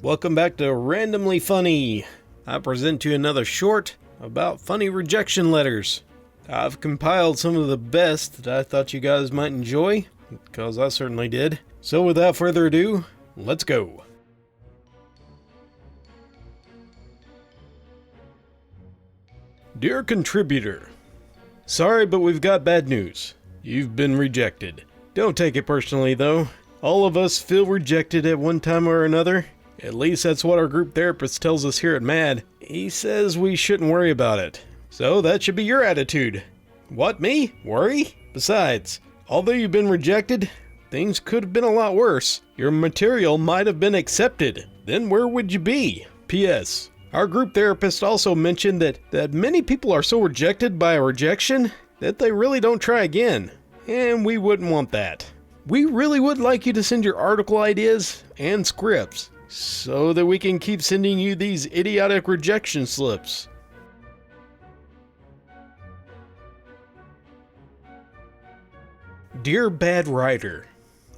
Welcome back to Randomly Funny. I present to you another short about funny rejection letters. I've compiled some of the best that I thought you guys might enjoy, because I certainly did. So without further ado, let's go. Dear contributor, sorry, but we've got bad news. You've been rejected. Don't take it personally though. All of us feel rejected at one time or another. At least that's what our group therapist tells us here at MAD. He says we shouldn't worry about it. So that should be your attitude. What, me? Worry? Besides, although you've been rejected, things could have been a lot worse. Your material might have been accepted. Then where would you be? P.S. Our group therapist also mentioned that many people are so rejected by a rejection that they really don't try again. And we wouldn't want that. We really would like you to send your article ideas and scripts, so that we can keep sending you these idiotic rejection slips. Dear Bad Writer,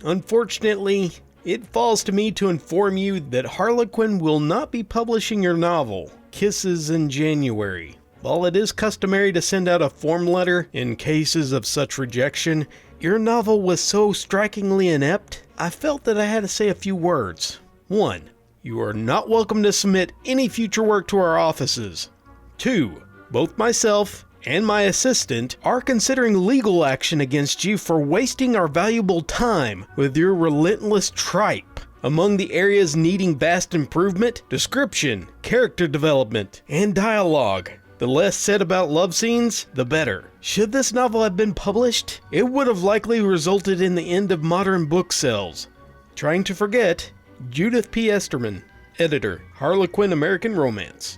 unfortunately, it falls to me to inform you that Harlequin will not be publishing your novel, Kisses in January. While it is customary to send out a form letter in cases of such rejection, your novel was so strikingly inept, I felt that I had to say a few words. 1. You are not welcome to submit any future work to our offices. 2. Both myself and my assistant are considering legal action against you for wasting our valuable time with your relentless tripe. Among the areas needing vast improvement, description, character development, and dialogue. The less said about love scenes, the better. Should this novel have been published, it would have likely resulted in the end of modern book sales. Trying to forget, Judith P. Esterman, Editor, Harlequin American Romance.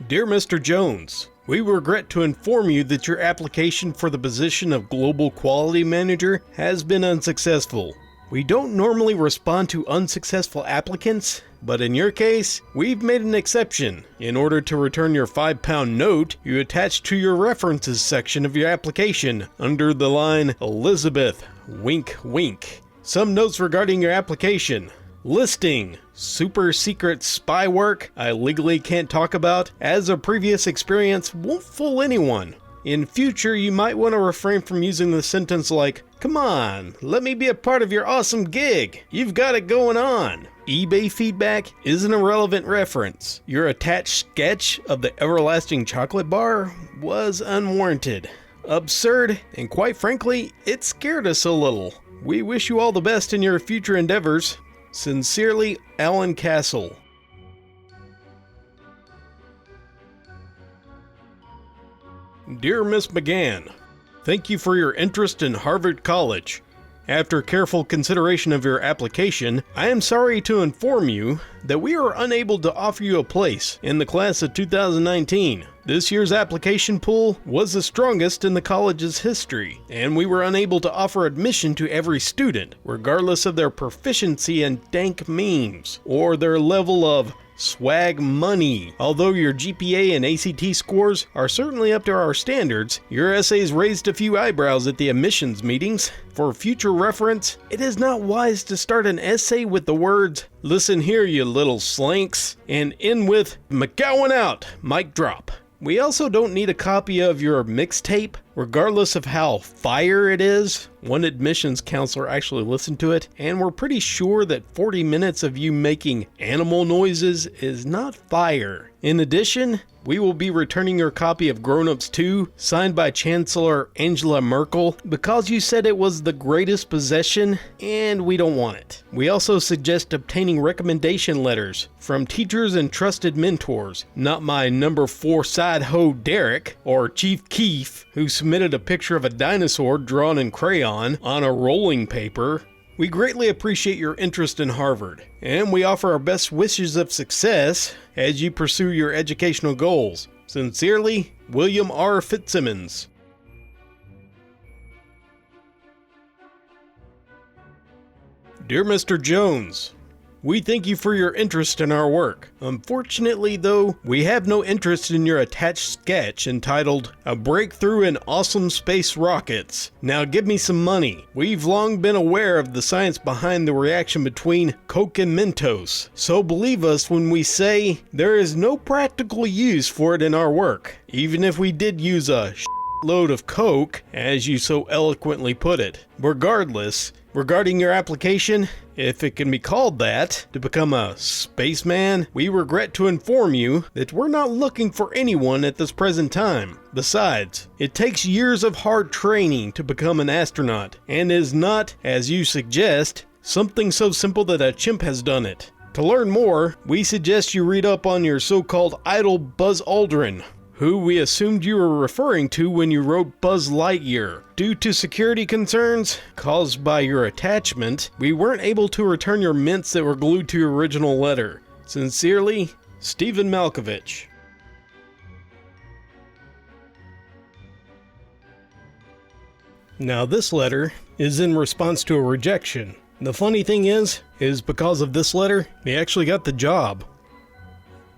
Dear Mr. Jones, we regret to inform you that your application for the position of Global Quality Manager has been unsuccessful. We don't normally respond to unsuccessful applicants, but in your case, we've made an exception. In order to return your £5 note, you attached to your references section of your application, under the line, Elizabeth, wink wink. Some notes regarding your application. Listing, super secret spy work I legally can't talk about, as a previous experience won't fool anyone. In future, you might want to refrain from using the sentence like, "Come on, let me be a part of your awesome gig. You've got it going on." eBay feedback is an irrelevant reference. Your attached sketch of the everlasting chocolate bar was unwarranted, absurd, and quite frankly, it scared us a little. We wish you all the best in your future endeavors. Sincerely, Alan Castle. Dear Miss McGann, thank you for your interest in Harvard College. After careful consideration of your application, I am sorry to inform you that we are unable to offer you a place in the class of 2019. This year's application pool was the strongest in the college's history, and we were unable to offer admission to every student, regardless of their proficiency in dank memes or their level of swag money. Although your GPA and ACT scores are certainly up to our standards, your essays raised a few eyebrows at the admissions meetings. For future reference, it is not wise to start an essay with the words, "Listen here, you little slinks," and end with, "McGowan out, mic drop." We also don't need a copy of your mixtape, regardless of how fire it is. One admissions counselor actually listened to it, and we're pretty sure that 40 minutes of you making animal noises is not fire. In addition, we will be returning your copy of Grown Ups 2, signed by Chancellor Angela Merkel, because you said it was the greatest possession, and we don't want it. We also suggest obtaining recommendation letters from teachers and trusted mentors, not my number 4 side hoe Derek, or Chief Keef, who submitted a picture of a dinosaur drawn in crayon on a rolling paper. We greatly appreciate your interest in Harvard, and we offer our best wishes of success as you pursue your educational goals. Sincerely, William R. Fitzsimmons. Dear Mr. Jones, We thank you for your interest in our work. Unfortunately, though, we have no interest in your attached sketch entitled A Breakthrough in Awesome Space Rockets. Now give me some money. We've long been aware of the science behind the reaction between Coke and Mentos, so believe us when we say there is no practical use for it in our work, even if we did use a load of Coke, as you so eloquently put it. Regardless, regarding your application, if it can be called that, to become a spaceman, we regret to inform you that we're not looking for anyone at this present time. Besides, it takes years of hard training to become an astronaut, and is not, as you suggest, something so simple that a chimp has done it. To learn more, we suggest you read up on your so-called idol Buzz Aldrin, who we assumed you were referring to when you wrote Buzz Lightyear. Due to security concerns caused by your attachment, we weren't able to return your mints that were glued to your original letter. Sincerely, Stephen Malkovich. Now this letter is in response to a rejection. The funny thing is because of this letter, he actually got the job.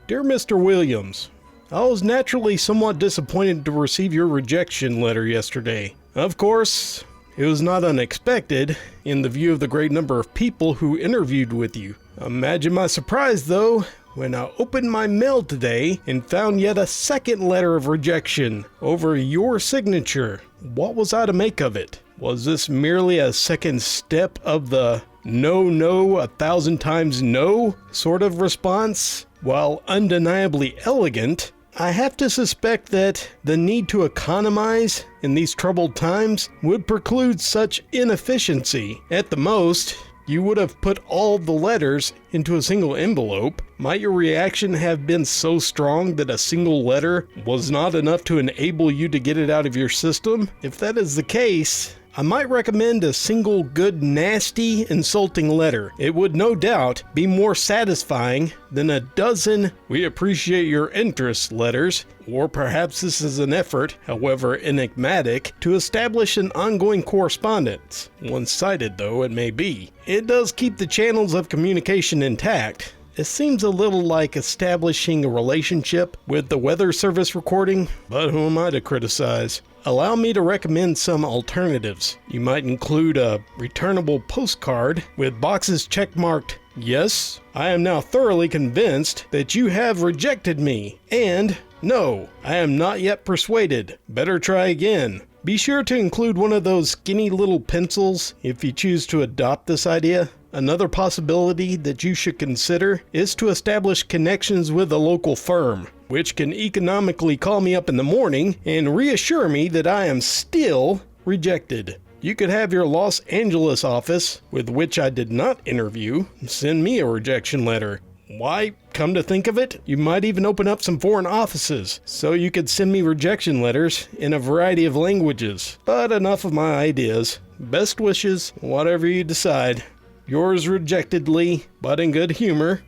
Dear Mr. Williams, I was naturally somewhat disappointed to receive your rejection letter yesterday. Of course, it was not unexpected in the view of the great number of people who interviewed with you. Imagine my surprise, though, when I opened my mail today and found yet a second letter of rejection over your signature. What was I to make of it? Was this merely a second step of the no, 1,000 times no sort of response? While undeniably elegant, I have to suspect that the need to economize in these troubled times would preclude such inefficiency. At the most, you would have put all the letters into a single envelope. Might your reaction have been so strong that a single letter was not enough to enable you to get it out of your system? If that is the case, I might recommend a single good, nasty, insulting letter. It would no doubt be more satisfying than a dozen "we appreciate your interest" letters, or perhaps this is an effort, however enigmatic, to establish an ongoing correspondence. One-sided though it may be. It does keep the channels of communication intact. It seems a little like establishing a relationship with the weather service recording, but who am I to criticize? Allow me to recommend some alternatives. You might include a returnable postcard with boxes checkmarked, "Yes, I am now thoroughly convinced that you have rejected me," and "No, I am not yet persuaded. Better try again." Be sure to include one of those skinny little pencils if you choose to adopt this idea. Another possibility that you should consider is to establish connections with a local firm, which can economically call me up in the morning and reassure me that I am still rejected. You could have your Los Angeles office, with which I did not interview, send me a rejection letter. Why, come to think of it, you might even open up some foreign offices, so you could send me rejection letters in a variety of languages. But enough of my ideas. Best wishes, whatever you decide. Yours rejectedly, but in good humor,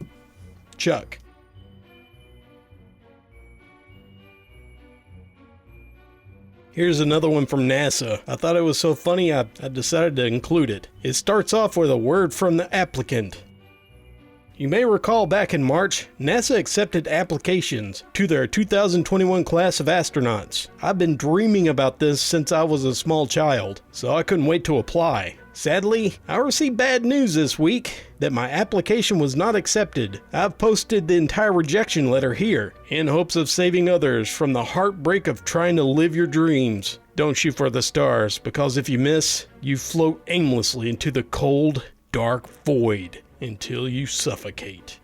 Chuck. Here's another one from NASA. I thought it was so funny I decided to include it. It starts off with a word from the applicant. You may recall back in March, NASA accepted applications to their 2021 class of astronauts. I've been dreaming about this since I was a small child, so I couldn't wait to apply. Sadly, I received bad news this week that my application was not accepted. I've posted the entire rejection letter here in hopes of saving others from the heartbreak of trying to live your dreams. Don't shoot for the stars, because if you miss, you float aimlessly into the cold, dark void until you suffocate.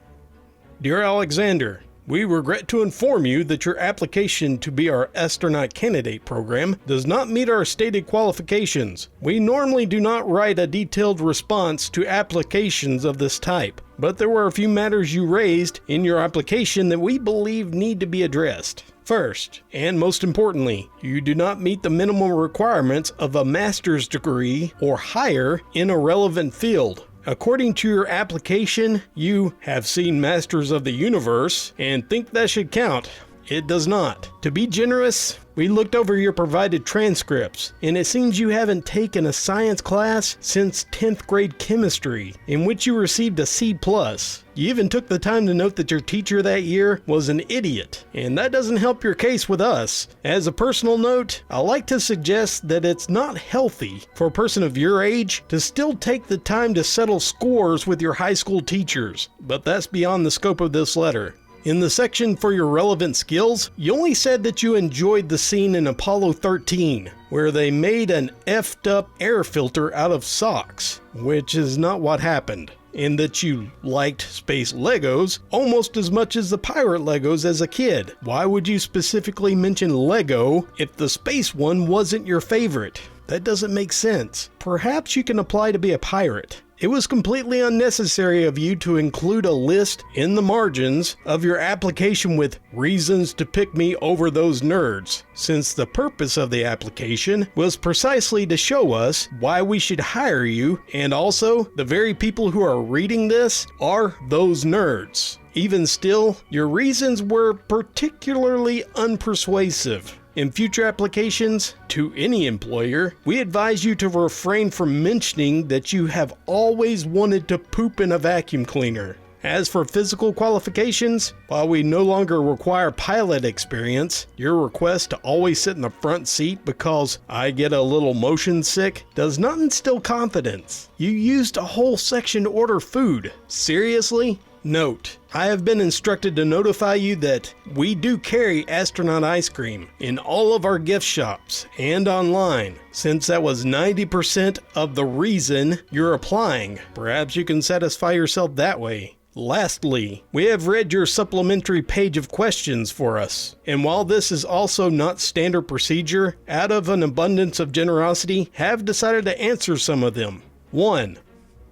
Dear Alexander, we regret to inform you that your application to be our astronaut candidate program does not meet our stated qualifications. We normally do not write a detailed response to applications of this type, but there were a few matters you raised in your application that we believe need to be addressed. First, and most importantly, you do not meet the minimum requirements of a master's degree or higher in a relevant field. According to your application, you have seen Masters of the Universe and think that should count. It does not. To be generous, we looked over your provided transcripts, and it seems you haven't taken a science class since 10th grade chemistry, in which you received a C+. You even took the time to note that your teacher that year was an idiot, and that doesn't help your case with us. As a personal note, I like to suggest that it's not healthy for a person of your age to still take the time to settle scores with your high school teachers, but that's beyond the scope of this letter. In the section for your relevant skills, you only said that you enjoyed the scene in Apollo 13, where they made an effed up air filter out of socks, which is not what happened, and that you liked space Legos almost as much as the pirate Legos as a kid. Why would you specifically mention Lego if the space one wasn't your favorite? That doesn't make sense. Perhaps you can apply to be a pirate. It was completely unnecessary of you to include a list in the margins of your application with reasons to pick me over those nerds, since the purpose of the application was precisely to show us why we should hire you, and also the very people who are reading this are those nerds. Even still, your reasons were particularly unpersuasive. In future applications to any employer, we advise you to refrain from mentioning that you have always wanted to poop in a vacuum cleaner. As for physical qualifications, while we no longer require pilot experience, your request to always sit in the front seat because I get a little motion sick does not instill confidence. You used a whole section to order food. Seriously? Note, I have been instructed to notify you that we do carry astronaut ice cream in all of our gift shops and online, since that was 90% of the reason you're applying. Perhaps you can satisfy yourself that way. Lastly, we have read your supplementary page of questions for us, and while this is also not standard procedure, out of an abundance of generosity, have decided to answer some of them. 1.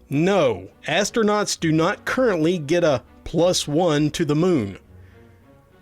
No, astronauts do not currently get a +1 to the moon.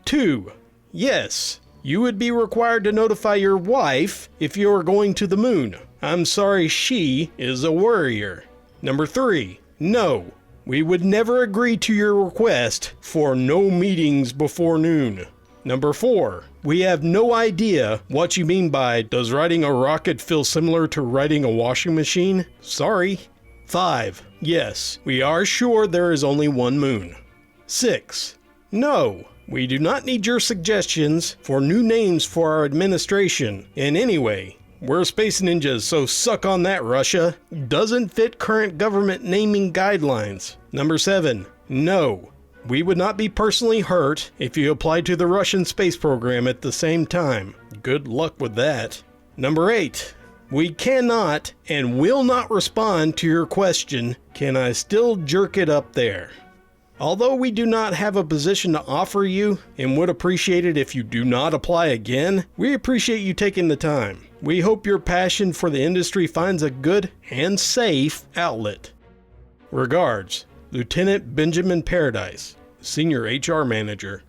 2. Yes, you would be required to notify your wife if you are going to the moon. I'm sorry, she is a worrier. Number 3. No, we would never agree to your request for no meetings before noon. Number 4. We have no idea what you mean by, does riding a rocket feel similar to riding a washing machine? Sorry. 5. Yes, we are sure there is only one moon. 6. No, we do not need your suggestions for new names for our administration. And anyway, we're space ninjas, so suck on that, Russia. Doesn't fit current government naming guidelines. Number 7. No, we would not be personally hurt if you applied to the Russian space program at the same time. Good luck with that. Number 8. We cannot and will not respond to your question, can I still jerk it up there? Although we do not have a position to offer you and would appreciate it if you do not apply again, we appreciate you taking the time. We hope your passion for the industry finds a good and safe outlet. Regards, Lieutenant Benjamin Paradise, Senior HR Manager.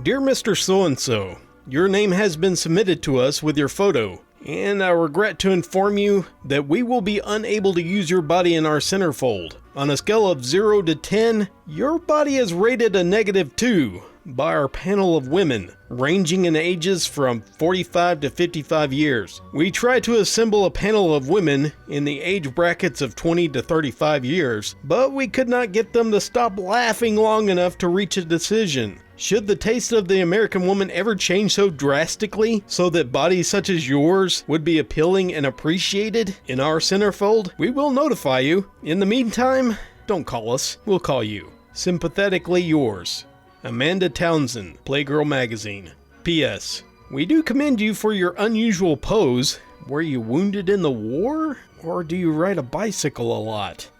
Dear Mr. So-and-so, your name has been submitted to us with your photo, and I regret to inform you that we will be unable to use your body in our centerfold. On a scale of 0 to 10, your body is rated a -2 by our panel of women, ranging in ages from 45 to 55 years. We tried to assemble a panel of women in the age brackets of 20 to 35 years, but we could not get them to stop laughing long enough to reach a decision. Should the taste of the American woman ever change so drastically so that bodies such as yours would be appealing and appreciated in our centerfold, we will notify you. In the meantime, don't call us, we'll call you. Sympathetically yours, Amanda Townsend, Playgirl Magazine. P.S. We do commend you for your unusual pose. Were you wounded in the war? Or do you ride a bicycle a lot?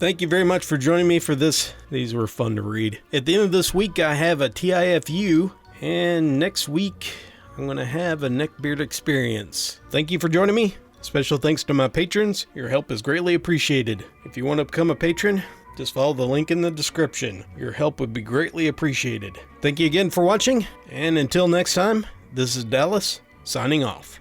Thank you very much for joining me for this. These were fun to read. At the end of this week, I have a TIFU, and next week, I'm going to have a neckbeard experience. Thank you for joining me. Special thanks to my patrons. Your help is greatly appreciated. If you want to become a patron, just follow the link in the description. Your help would be greatly appreciated. Thank you again for watching, and until next time, this is Dallas, signing off.